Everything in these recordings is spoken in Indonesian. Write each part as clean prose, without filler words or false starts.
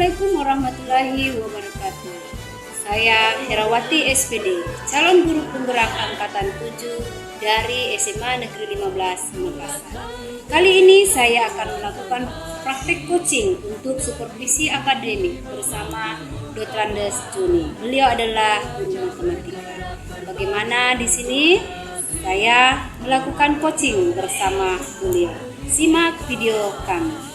Assalamualaikum warahmatullahi wabarakatuh. Saya Herawati SPD, calon guru penggerak angkatan 7 dari SMA Negeri 15 Makassar. Kali ini saya akan melakukan praktik coaching untuk supervisi akademik bersama Dotrandes Juni. Beliau adalah guru matematika. Bagaimana di sini saya melakukan coaching bersama beliau. Simak video kami.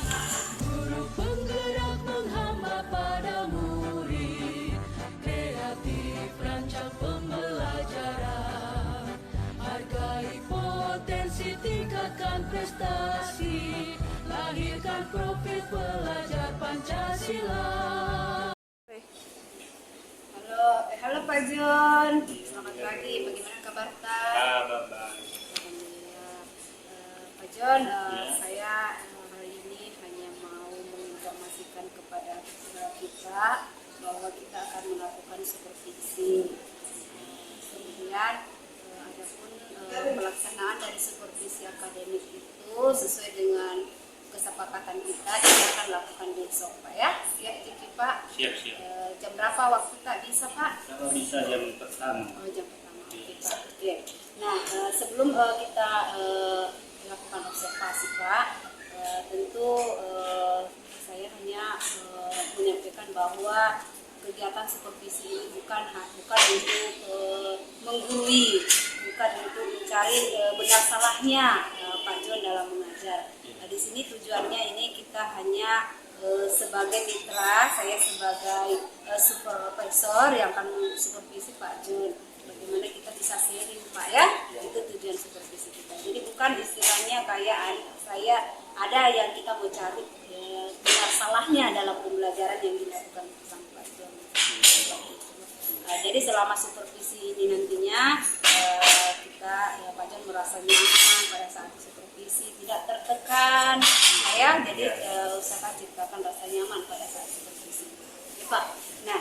Tingkatkan prestasi, lahirkan profil pelajar Pancasila. Halo Pak John, selamat pagi. Bagaimana kabar Pak? Alhamdulillah. Pak John, saya hari ini hanya mau menginformasikan kepada kita bahwa kita akan melakukan supervisi. Kemudian adapun pelaksanaan dari supervisi akademik itu sesuai dengan kesepakatan kita akan lakukan besok Pak ya. Ya Ciki Pak. Siap. Jam berapa waktu tak bisa Pak? Kalau bisa jam pertama. Oh, jam pertama. Oke Pak. Oke. Nah sebelum kita melakukan observasi Pak, tentu saya hanya menyampaikan bahwa kegiatan supervisi ini bukan untuk menggurui, bukan untuk mencari benar salahnya Pak John dalam mengajar. Di sini tujuannya ini kita hanya sebagai mitra, saya sebagai supervisor yang akan supervisi Pak John. Bagaimana kita bisa sharing Pak ya? Itu tujuan supervisi kita. Jadi bukan istilahnya kayak saya ada yang kita mau cari benar salahnya dalam pembelajaran yang dilakukan bersama Pak John. Jadi selama supervisi ini nantinya kita Pak John merasa nyaman pada saat supervisi, tidak tertekan ya. Jadi usahakan ciptakan rasa nyaman pada saat supervisi ya, Pak. Nah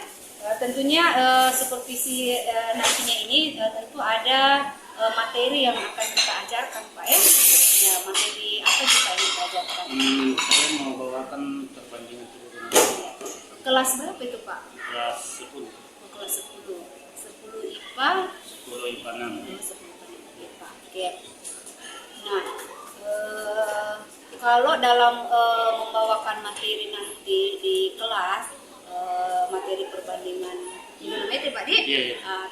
tentunya supervisi nantinya ini tentu ada materi yang akan kita ajarkan Pak ya. Ya materi apa kita yang kita ajarkan? Saya mau bawakan perbandingan Kelas berapa itu Pak? kelas 10. Kelas 10 IPA 10 IPA 6. 10 IPA. Oke. Nah, kalau dalam membawakan materi nanti di kelas, materi perbandingan trigonometri Pak Di,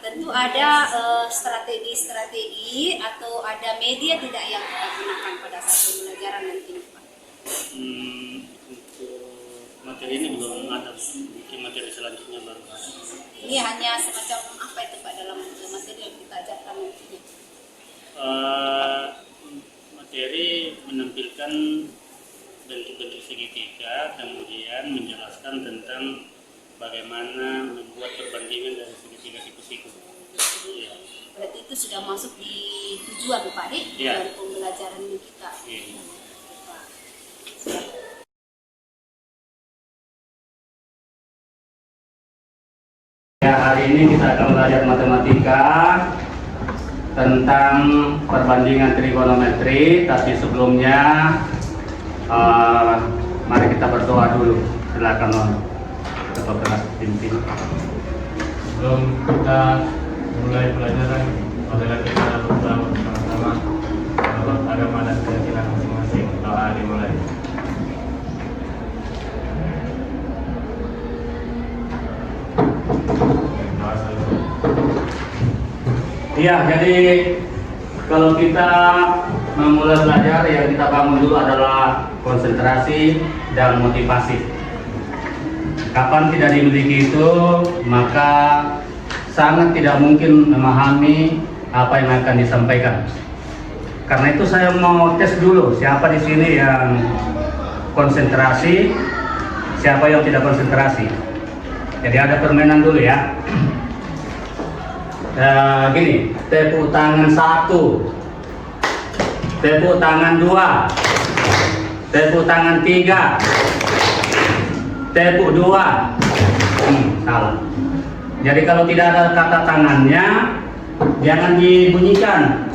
tentu ada strategi-strategi atau ada media tidak yang kita gunakan pada saat pembelajaran nanti Pak? Untuk materi ini belum ada, mungkin materi selanjutnya baru ada. Ini hanya semacam apa itu Pak dalam materi yang kita ajarkan nantinya? Materi menampilkan bentuk-bentuk segitiga, kemudian menjelaskan tentang bagaimana membuat perbandingan dari segitiga siku-siku. Ya. Berarti itu sudah masuk di tujuan Pak Di, tujuan pembelajaran kita. Iya. Ya, hari ini kita akan belajar matematika tentang perbandingan trigonometri, tapi sebelumnya mari kita berdoa dulu. Silakan Bapak kelas pimpin. Sebelum kita mulai pelajaran, marilah kita berdoa bersama-sama menurut agama dan keyakinan masing-masing. Doa dimulai. Iya, jadi kalau kita memulai belajar yang kita bangun dulu adalah konsentrasi dan motivasi. Kapan tidak dimiliki itu, maka sangat tidak mungkin memahami apa yang akan disampaikan. Karena itu saya mau tes dulu siapa di sini yang konsentrasi, siapa yang tidak konsentrasi. Jadi ada permainan dulu ya. Gini, tepuk tangan 1, tepuk tangan 2, tepuk tangan 3, tepuk 2. Salah. Jadi kalau tidak ada kata tangannya, jangan dibunyikan.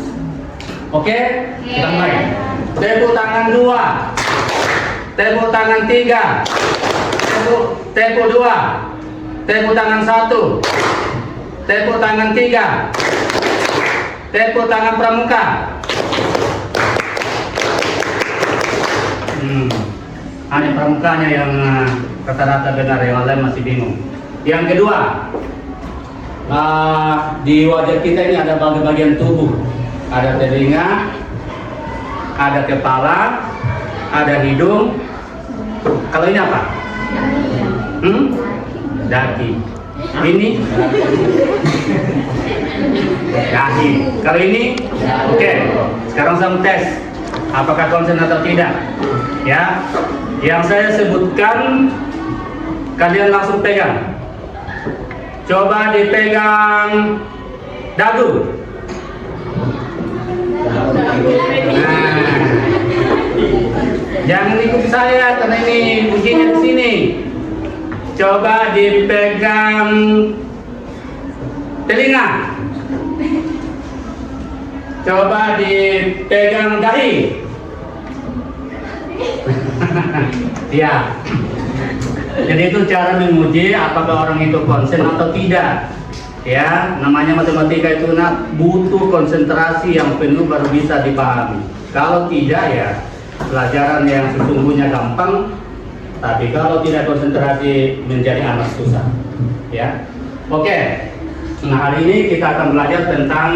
Oke? Kita mulai. Tepuk tangan 2, tepuk tangan 3, tepuk 2, tepuk tangan 1, tepuk tangan 3, tepuk tangan pramuka. Hanya pramukanya yang rata-rata benar, yang lain masih bingung. Yang kedua, di wajah kita ini ada bagian tubuh, ada telinga, ada kepala, ada hidung. Kalau ini apa? Daki. Ini dahi. Kalau ini, oke. Sekarang saya mau tes apakah konsen atau tidak. Ya, yang saya sebutkan kalian langsung pegang. Coba dipegang dagu. Nah, jangan ikut saya karena ini ujinya di sini. Coba dipegang telinga. Coba dipegang dahi. Ya. Jadi itu cara menguji apakah orang itu konsen atau tidak. Ya, namanya matematika itu butuh konsentrasi yang penuh baru bisa dipahami. Kalau tidak ya pelajaran yang sesungguhnya gampang, tapi kalau tidak konsentrasi menjadi amat susah. Ya, oke. Nah, hari ini kita akan belajar tentang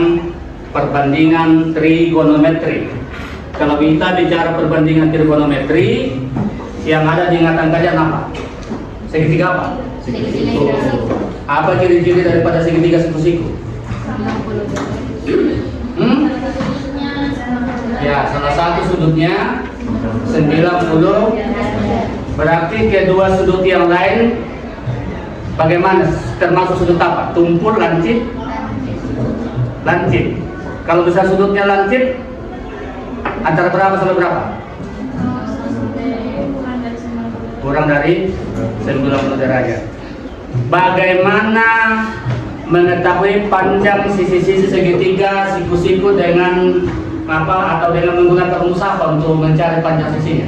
perbandingan trigonometri. Kalau kita bicara perbandingan trigonometri, yang ada di ingatan kalian apa? Segitiga apa? Segitiga. Apa ciri-ciri daripada segitiga siku-siku? Ya, salah satu sudutnya 90. Berarti kedua sudut yang lain bagaimana? Termasuk sudut apa? Tumpul, lancip? Lancip. Kalau besar sudutnya lancip, antara berapa sampai berapa? Kurang dari 90 derajat. Bagaimana mengetahui panjang sisi-sisi segitiga siku-siku dengan apa atau dengan menggunakan rumus apa untuk mencari panjang sisinya?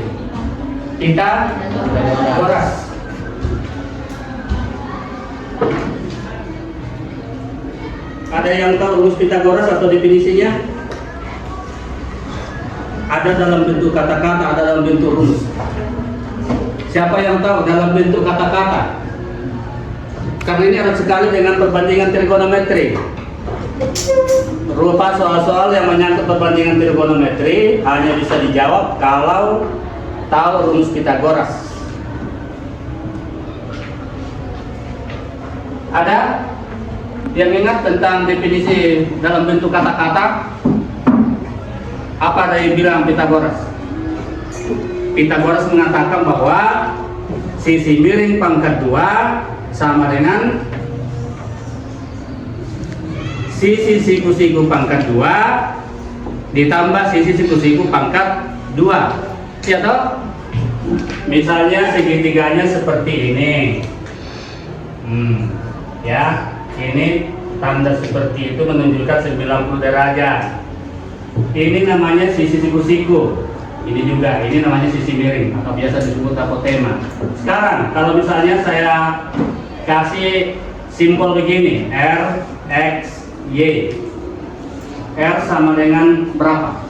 Kita Pythagoras. Ada yang tahu rumus Pythagoras atau definisinya? Ada dalam bentuk kata-kata, ada dalam bentuk rumus. Siapa yang tahu dalam bentuk kata-kata? Karena ini erat sekali dengan perbandingan trigonometri. Rupa soal-soal yang menyangkut perbandingan trigonometri hanya bisa dijawab kalau tahu rumus Pythagoras. Ada yang ingat tentang definisi dalam bentuk kata-kata? Apa ada yang bilang Pythagoras? Pythagoras mengatakan bahwa sisi miring pangkat 2 sama dengan sisi siku-siku pangkat 2 ditambah sisi siku-siku pangkat 2. Ya toh? Misalnya segitiganya seperti ini. Ya, ini tanda seperti itu menunjukkan 90 derajat. Ini namanya sisi siku-siku. Ini juga, ini namanya sisi miring atau biasa disebut apotema. Sekarang kalau misalnya saya kasih simbol begini, R, X, Y. R sama dengan berapa?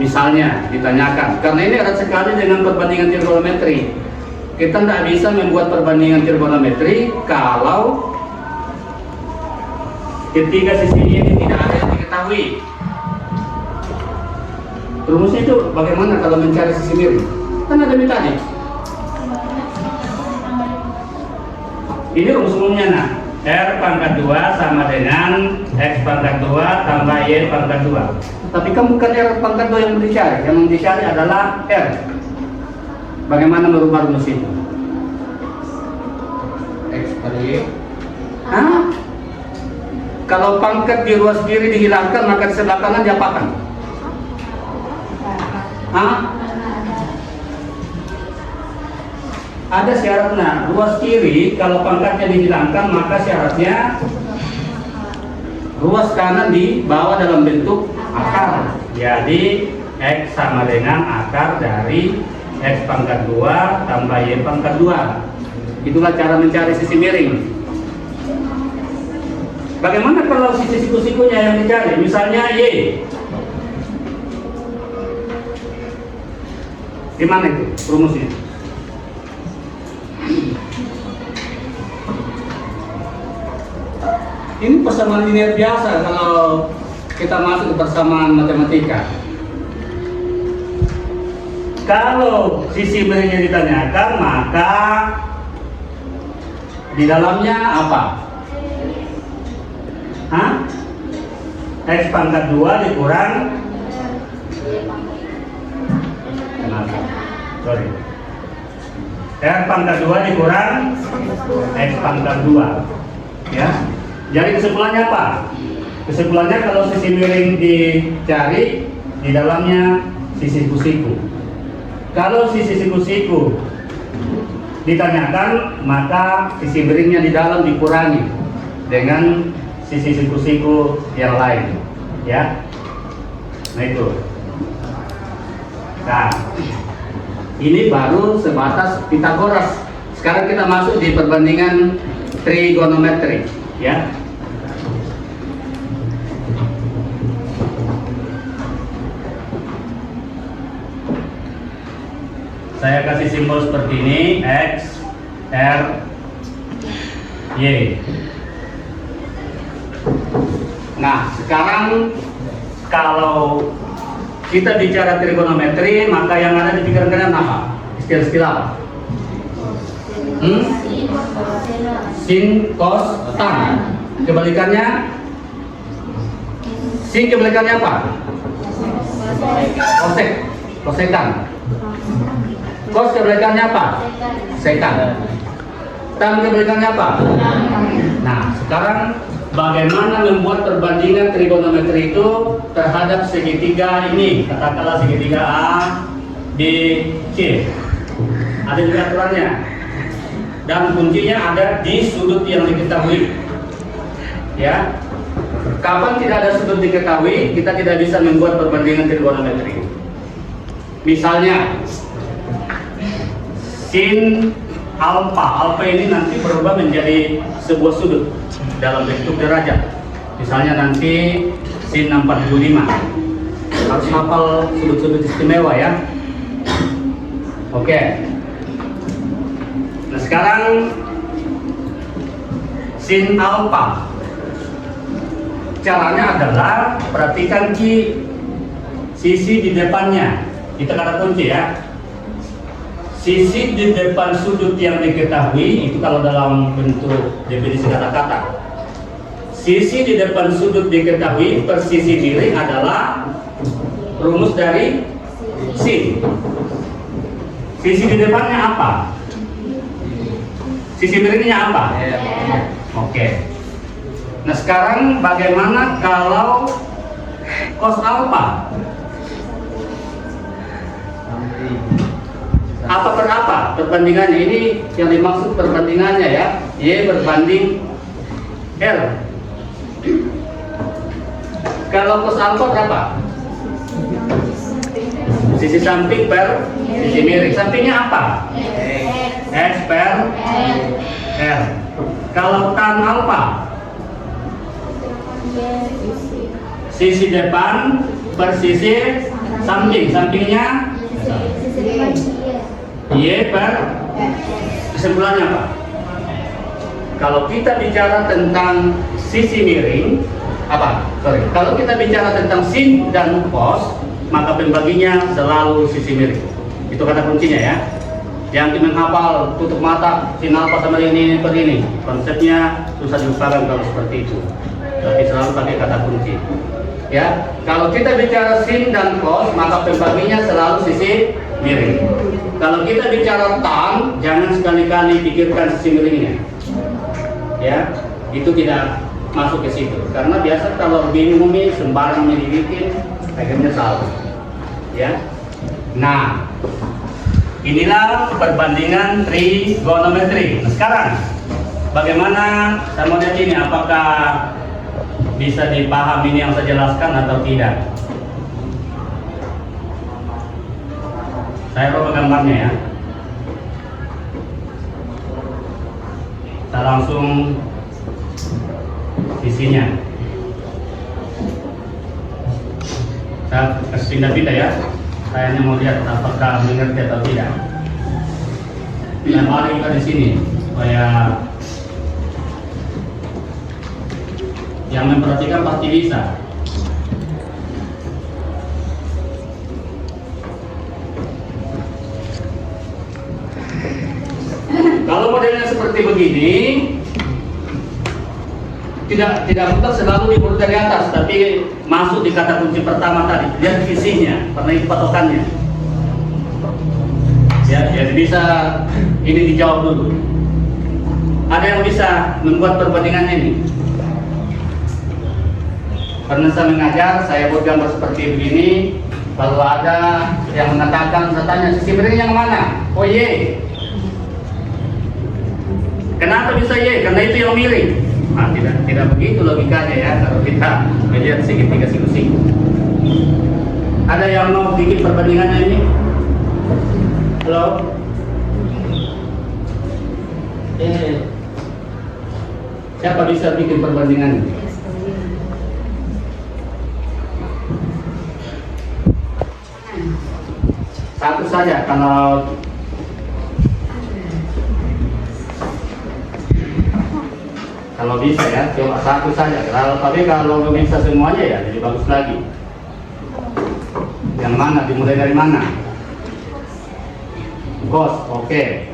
Misalnya ditanyakan, karena ini erat sekali dengan perbandingan trigonometri. Kita tidak bisa membuat perbandingan trigonometri kalau ketiga sisi ini tidak ada yang diketahui. Rumusnya itu bagaimana kalau mencari sisi miring? Kan ada tadi. Ini rumus umumnya, nah, R pangkat 2 sama dengan X pangkat 2 tambah Y pangkat 2. Tapi kan bukan R pangkat 2 yang dicari, yang dicari adalah R. Bagaimana merubah rumus itu? X per Y. Kalau pangkat di ruas kiri dihilangkan, maka di sebelah kanan diapakan? Ada syaratnya. Ruas kiri kalau pangkatnya dihilangkan, maka syaratnya ruas kanan dibawa dalam bentuk akar. Jadi X sama dengan akar dari X pangkat 2 tambah Y pangkat 2. Itulah cara mencari sisi miring. Bagaimana kalau sisi siku-sikunya yang dicari? Misalnya Y. Di mana itu rumusnya? Ini persamaan linear biasa kalau kita masuk ke persamaan matematika. Kalau sisi miringnya ditanyakan, maka di dalamnya apa? Hah? X pangkat 2 dikurang kenapa? Sorry. R pangkat 2 dikurang X pangkat 2. Ya. Jadi kesimpulannya apa? Kesimpulannya kalau sisi miring dicari, di dalamnya sisi siku-siku. Kalau sisi siku-siku ditanyakan, maka sisi miringnya di dalam dikurangi dengan sisi siku-siku yang lain, ya. Nah itu. Nah, ini baru sebatas Pitagoras. Sekarang kita masuk di perbandingan trigonometri, ya. Saya kasih simbol seperti ini, X, R, Y. Nah, sekarang kalau kita bicara trigonometri, maka yang ada di pikiran kalian apa? Istilah-istilah apa? Sin, cos, tan. Kebalikannya? Sin kebalikannya apa? Kosek, kosekan. Cos kebalikannya apa? Sekan. Tan kebalikannya apa? Nah, sekarang bagaimana membuat perbandingan trigonometri itu terhadap segitiga ini? Katakanlah segitiga A, B, C. Ada juga aturannya. Dan kuncinya ada di sudut yang diketahui. Ya. Kapan tidak ada sudut diketahui, kita tidak bisa membuat perbandingan trigonometri. Misalnya sin alfa ini nanti berubah menjadi sebuah sudut dalam bentuk derajat. Misalnya nanti sin 45. Harus hafal sudut-sudut istimewa ya. Oke. Nah sekarang sin alfa. Caranya adalah perhatikan sisi di depannya. Kita kata kunci ya. Sisi di depan sudut yang diketahui itu kalau dalam bentuk definisi kata-kata. Sisi di depan sudut diketahui per sisi miring adalah rumus dari sin. Sisi di depannya apa? Sisi miringnya apa? Oke. Nah sekarang bagaimana kalau cos alfa? Apa per apa perbandingannya? Ini yang dimaksud perbandingannya ya. Y berbanding L. Kalau cos alfa berapa? Sisi samping per sisi miring. Sampingnya apa? X per L. Kalau tan alfa? Sisi depan per sisi samping. Sampingnya Y per. Kesimpulannya apa? Kalau kita bicara tentang sisi miring, kalau kita bicara tentang sin dan cos, maka pembaginya selalu sisi miring. Itu kata kuncinya ya. Yang menghafal tutup mata sin alfa sama ini per ini. Konsepnya susah dilupakan kalau seperti itu. Tapi selalu pakai kata kunci. Ya, kalau kita bicara sin dan cos, maka pembaginya selalu sisi miring. Kalau kita bicara tan, jangan sekali-kali pikirkan sisi miringnya. Ya, itu tidak masuk ke situ. Karena biasa kalau bingung ini sembarang dibikin, akhirnya salah. Ya. Nah, inilah perbandingan trigonometri. Nah, sekarang bagaimana saya mau lihat ini, apakah bisa dipahami ini yang saya jelaskan atau tidak? Saya coba gambarnya ya. Kita langsung isinya. Saya kasih pindah-pindah ya. Saya hanya mau lihat apakah mengerti atau tidak. Nah, mari kita di sini supaya yang memperhatikan pasti bisa. Kalau modelnya seperti begini, tidak mutlak selalu diurut dari atas, tapi masuk di kata kunci pertama tadi. Lihat visinya, karena itu patokannya. Ya, jadi bisa ini dijawab dulu. Ada yang bisa membuat perbandingannya ini? Karena saya mengajar, saya buat gambar seperti begini. Kalau ada yang mengatakan, saya tanya sisi miring yang mana? Oh ye. Kenapa bisa ye? Karena itu yang miring. Nah, tidak begitu logikanya ya kalau kita melihat segitiga siku-siku. Ada yang mau bikin perbandingannya ini? Halo? Siapa bisa bikin perbandingan? Satu saja kalau bisa ya, coba satu saja. Tapi kalau nggak bisa semuanya ya, jadi bagus lagi. Yang mana? Dimulai dari mana? Bos, oke.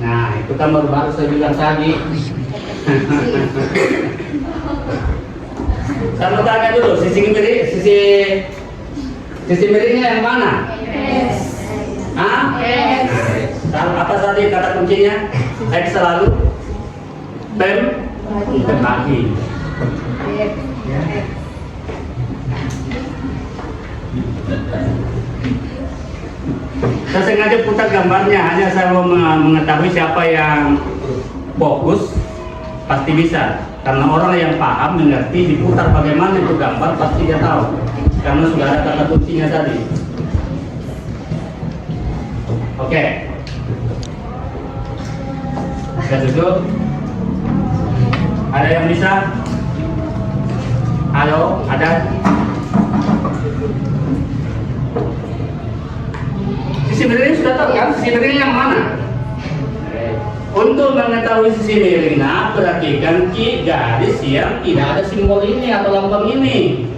Nah, itu kan baru saya bilang tadi. Saya mau tanya dulu, sisi miringnya yang mana? Yes. Hah? Yes. Apa tadi kata kuncinya? X selalu bagi. Saya sengaja putar gambarnya, hanya saya mau mengetahui siapa yang fokus pasti bisa. Karena orang yang paham, mengerti, diputar bagaimana itu gambar, pasti dia tahu. Karena sudah ada kata kuncinya tadi. Oke. Kita duduk. Ada yang bisa? Halo, ada? Sisi miring sudah tahu kan? Sisi miring yang mana? Untuk mengetahui sisi miringnya, perhatikan garis yang tidak ada simbol ini atau lambang ini.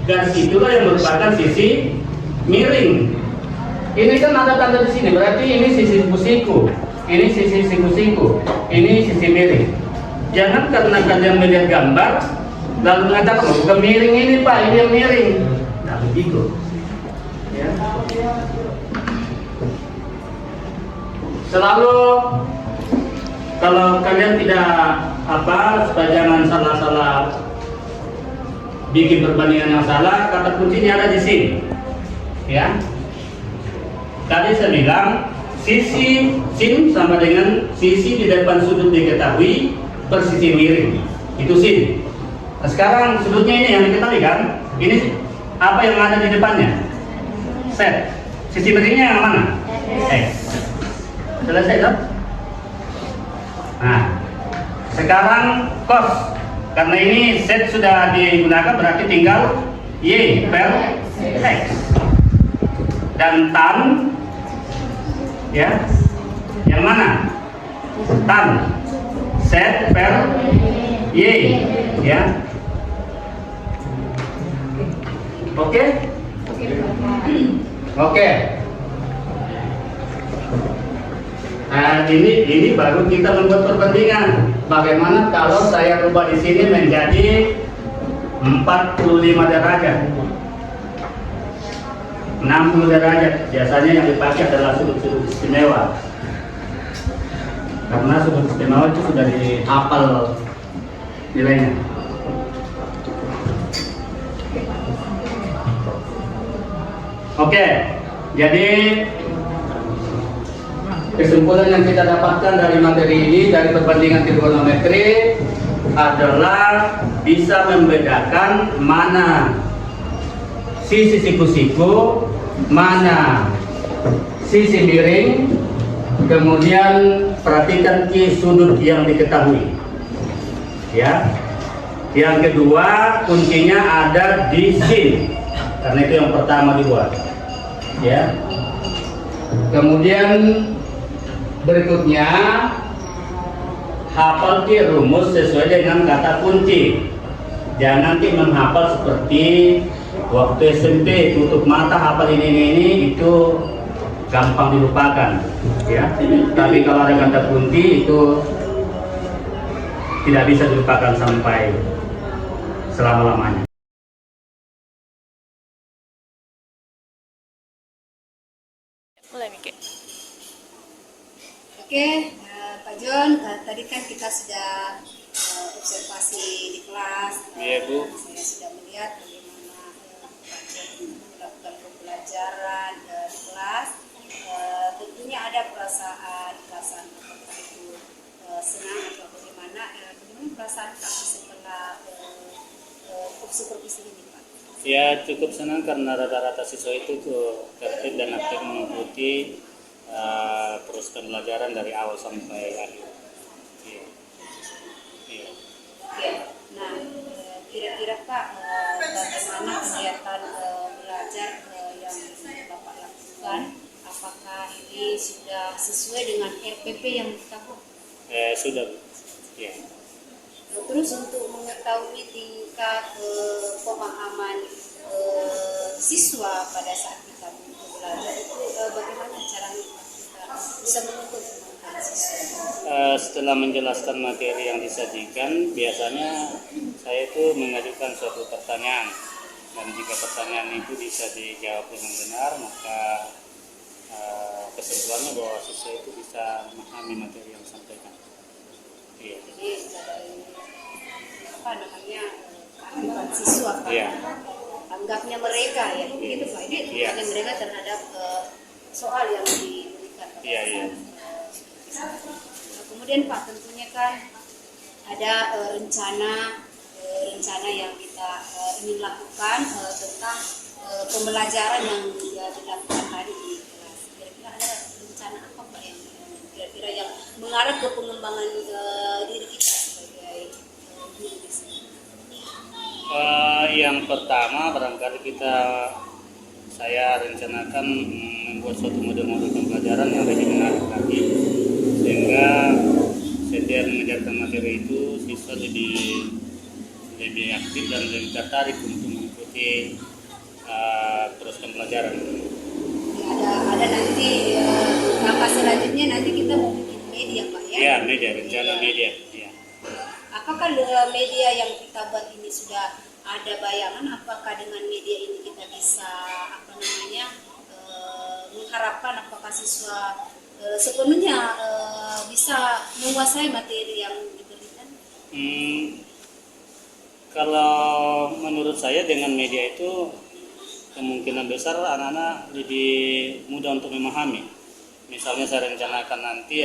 Garis itulah yang merupakan sisi miring. Ini kan ada tanda di sini, berarti ini sisi siku-siku, ini sisi siku-siku, ini sisi miring. Jangan karena kalian melihat gambar lalu mengatakan bukan miring ini pak, ini yang miring. Nah begitu. Ya. Selalu kalau kalian tidak supaya jangan salah bikin perbandingan yang salah, kata kuncinya ada di sini. Ya. Tadi saya bilang sisi sin sama dengan sisi di depan sudut diketahui per sisi miring. Itu sin. Nah, sekarang sudutnya ini yang diketahui kan? Ini apa yang ada di depannya? Set. Sisi miringnya yang mana? X. Selesai kan? Nah, sekarang cos. Karena ini set sudah digunakan, berarti tinggal Y per X. Dan tan, ya, yang mana? Tan, set per Y, ya. Oke? Oke. Nah, ini baru kita membuat perbandingan. Bagaimana kalau saya rubah di sini menjadi 45 derajat, 60 derajat. Biasanya yang dipakai adalah sudut-sudut istimewa. Karena sudut istimewa itu sudah dihafal nilainya. Oke, jadi kesimpulan yang kita dapatkan dari materi ini, dari perbandingan trigonometri adalah bisa membedakan mana sisi siku-siku, mana sisi miring, kemudian perhatikan sudut yang diketahui. Ya. Yang kedua, kuncinya ada di sin, karena itu yang pertama dibuat. Ya. Kemudian berikutnya, hafal rumus sesuai dengan kata kunci. Jangan nanti menghafal seperti waktu SMP, tutup mata hafal ini itu gampang dilupakan. Ya. Tapi kalau ada kata kunci itu tidak bisa dilupakan sampai selama-lamanya. Mulai Miki. Oke, Pak John, tadi kan kita sudah observasi di kelas. Iya, Bu. Saya sudah melihat bagaimana Pak John melakukan pembelajaran di kelas. Tentunya ada perasaan apakah itu senang atau bagaimana. Bagaimana perasaan Pak setelah supervisi ini, Pak? Ya cukup senang karena rata-rata siswa itu tuh tertib dan aktif mengikuti terus pembelajaran dari awal sampai akhir. Iya. Iya. Oke. Nah, kira-kira Pak, bagaimana kegiatan belajar yang Bapak lakukan? Apakah ini sudah sesuai dengan RPP yang kita buat? Sudah, Bu. Ya. Terus untuk mengetahui tingkat pemahaman siswa pada saat kita belajar itu bagaimana caranya kita bisa mengukur kemampuan siswa? Setelah menjelaskan materi yang disajikan, biasanya saya itu mengajukan suatu pertanyaan, dan jika pertanyaan itu bisa dijawab dengan benar, maka kesimpulannya bahwa siswa itu bisa memahami materi yang disampaikan. Iya. Jadi dari apa namanya kehadiran siswa Pak, Iya. anggapnya mereka ya begitu Pak, ini Iya. anggapnya mereka terhadap soal yang diberikan. Iya, iya. Nah, kemudian Pak, tentunya kan ada rencana yang kita ingin lakukan tentang pembelajaran yang dilakukan tadi di kelas. Kira-kira ada rencana apa Pak yang kira-kira yang mengarah ke pengembangan diri kita sebagai guru di sini? Yang pertama barangkali saya rencanakan membuat suatu model-model pembelajaran yang lebih menarik lagi, sehingga setiap mengajarkan materi itu siswa lebih aktif dan lebih tertarik untuk mengikuti terus pembelajaran. Ada nanti langkah selanjutnya nanti kita mau bikin media Pak ya? Ya, media, rencana media. Ya. Apakah media yang kita buat ini sudah ada bayangan? Apakah dengan media ini kita bisa mengharapkan apakah siswa sepenuhnya bisa menguasai materi yang diberikan? Kalau menurut saya dengan media itu kemungkinan besar anak-anak lebih mudah untuk memahami. Misalnya saya rencanakan nanti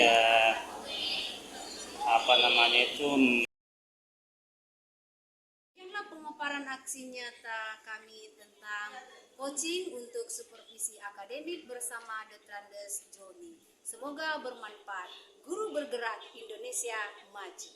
Demikianlah pemaparan aksi nyata kami tentang coaching untuk supervisi akademik bersama Dotrandes Joni. Semoga bermanfaat. Guru bergerak Indonesia maju.